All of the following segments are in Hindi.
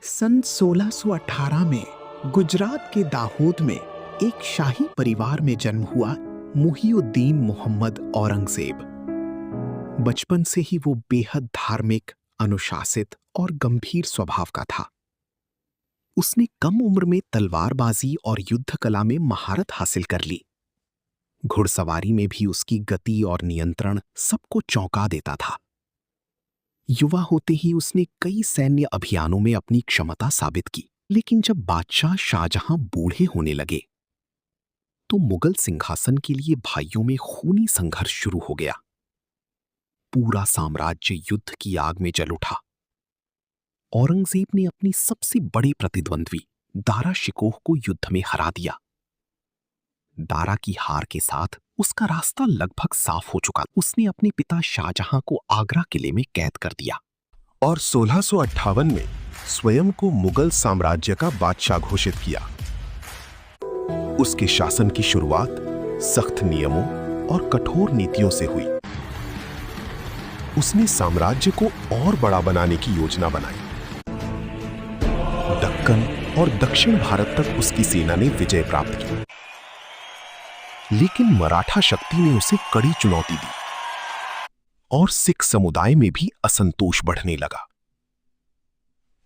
सन 1618 में गुजरात के दाहोद में एक शाही परिवार में जन्म हुआ मुहिउद्दीन मोहम्मद औरंगजेब। बचपन से ही वो बेहद धार्मिक, अनुशासित और गंभीर स्वभाव का था। उसने कम उम्र में तलवारबाजी और युद्ध कला में महारत हासिल कर ली। घुड़सवारी में भी उसकी गति और नियंत्रण सबको चौंका देता था। युवा होते ही उसने कई सैन्य अभियानों में अपनी क्षमता साबित की, लेकिन जब बादशाह शाहजहां बूढ़े होने लगे तो मुगल सिंहासन के लिए भाइयों में खूनी संघर्ष शुरू हो गया। पूरा साम्राज्य युद्ध की आग में जल उठा। औरंगजेब ने अपनी सबसे बड़े प्रतिद्वंद्वी दारा शिकोह को युद्ध में हरा दिया। दारा की हार के साथ उसका रास्ता लगभग साफ हो चुका। उसने अपने पिता शाहजहां को आगरा किले में कैद कर दिया और 1658 में स्वयं को मुगल साम्राज्य का बादशाह घोषित किया। उसके शासन की शुरुआत सख्त नियमों और कठोर नीतियों से हुई। उसने साम्राज्य को और बड़ा बनाने की योजना बनाई। दक्कन और दक्षिण भारत तक उसकी सेना ने विजय प्राप्त की, लेकिन मराठा शक्ति ने उसे कड़ी चुनौती दी और सिख समुदाय में भी असंतोष बढ़ने लगा।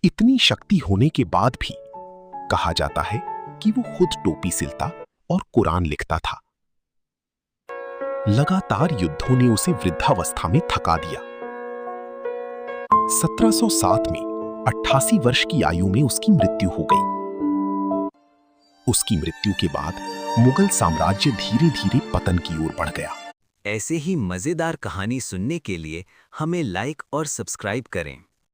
इतनी शक्ति होने के बाद भी कहा जाता है कि वो खुद टोपी सिलता और कुरान लिखता था। लगातार युद्धों ने उसे वृद्धावस्था में थका दिया। 1707 में 88 वर्ष की आयु में उसकी मृत्यु हो गई। उसकी मृत्यु के बाद मुगल साम्राज्य धीरे धीरे पतन की ओर बढ़ गया। ऐसे ही मजेदार कहानी सुनने के लिए हमें लाइक और सब्सक्राइब करें।